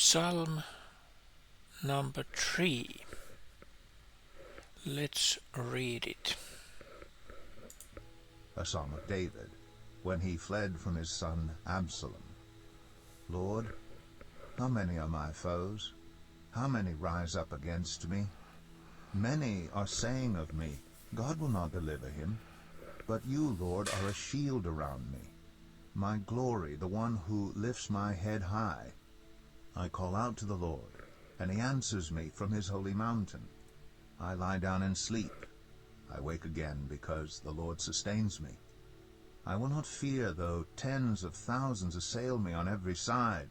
Psalm number 3. Let's read it. A psalm of David, when he fled from his son Absalom. Lord, how many are my foes? How many rise up against me? Many are saying of me, God will not deliver him. But you, Lord, are a shield around me, my glory, the one who lifts my head high. I call out to the Lord, and he answers me from his holy mountain. I lie down and sleep. I wake again because the Lord sustains me. I will not fear though tens of thousands assail me on every side.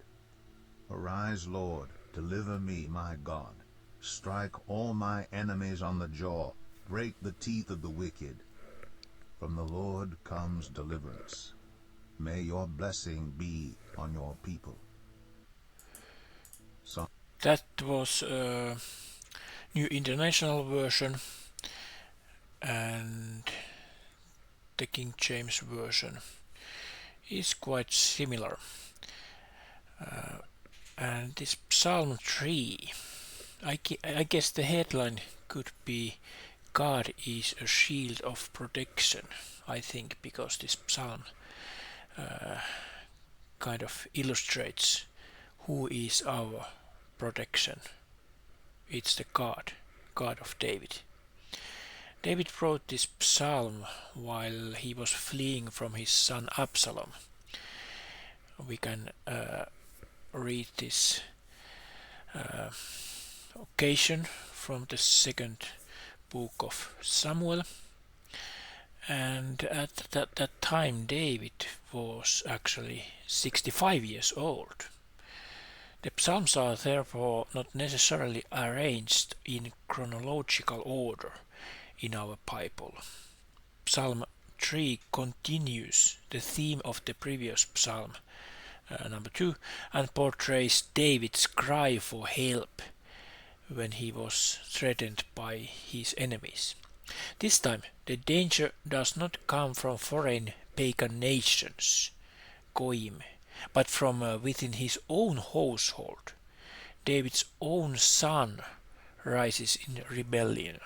Arise, Lord, deliver me, my God. Strike all my enemies on the jaw. Break the teeth of the wicked. From the Lord comes deliverance. May your blessing be on your people. That was a New International Version, and the King James Version is quite similar. And this Psalm 3, I guess the headline could be God is a shield of protection, I think, because this psalm kind of illustrates who is our protection. It's the God of David. David wrote this psalm while he was fleeing from his son Absalom. We can read this occasion from the second book of Samuel. And at that time David was actually 65 years old. The psalms are therefore not necessarily arranged in chronological order in our Bible. Psalm 3 continues the theme of the previous psalm, number 2, and portrays David's cry for help when he was threatened by his enemies. This time the danger does not come from foreign pagan nations, Goyim, but from within his own household. David's own son rises in rebellion.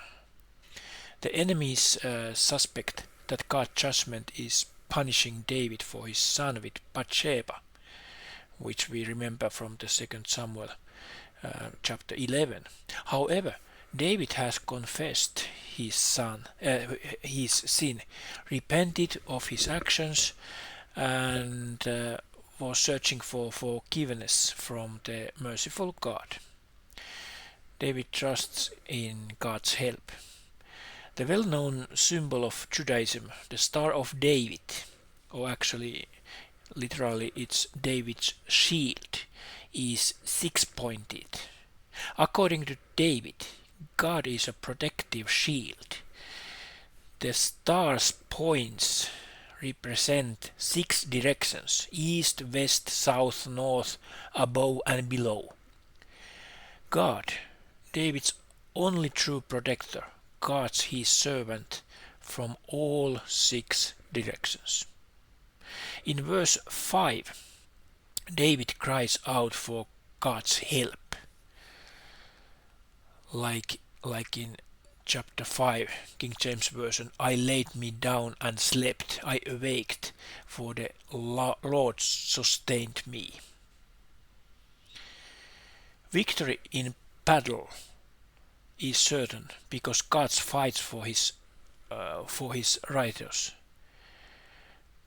The enemies suspect that God's judgment is punishing David for his son with Bathsheba, which we remember from the 2nd Samuel chapter 11. However, David has confessed his sin, repented of his actions, and was searching for forgiveness from the merciful God. David trusts in God's help. The well-known symbol of Judaism, the Star of David, or actually literally it's David's shield, is six-pointed. According to David, God is a protective shield. The star's points represent 6 directions: east, west, south, north, above and below. God, David's only true protector, guards his servant from all 6 directions. In verse 5, David cries out for God's help. Like in chapter 5, King James Version, I laid me down and slept, I awaked, for the Lord sustained me. Victory in battle is certain because God fights for his righteous.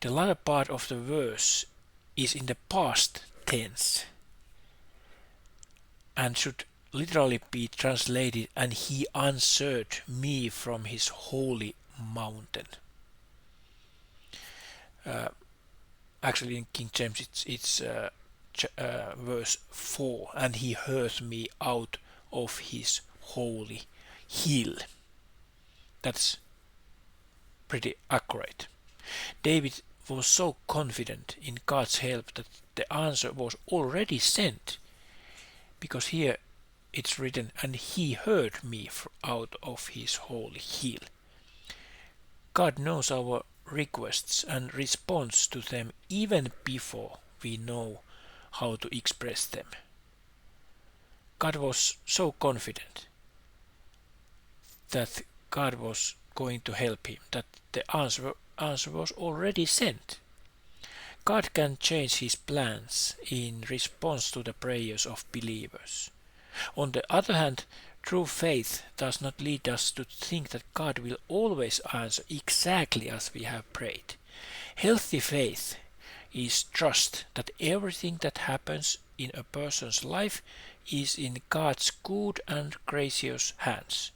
The latter part of the verse is in the past tense and should literally be translated, and he answered me from his holy mountain. Actually in King James it's verse 4, and he heard me out of his holy hill. That's pretty accurate. David was so confident in God's help that the answer was already sent, because here it's written, and he heard me out of his holy hill. God knows our requests and responds to them even before we know how to express them. God was so confident that God was going to help him, that the answer was already sent. God can change his plans in response to the prayers of believers. On the other hand, true faith does not lead us to think that God will always answer exactly as we have prayed. Healthy faith is trust that everything that happens in a person's life is in God's good and gracious hands.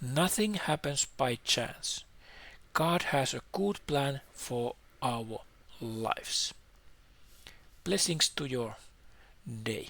Nothing happens by chance. God has a good plan for our lives. Blessings to your day.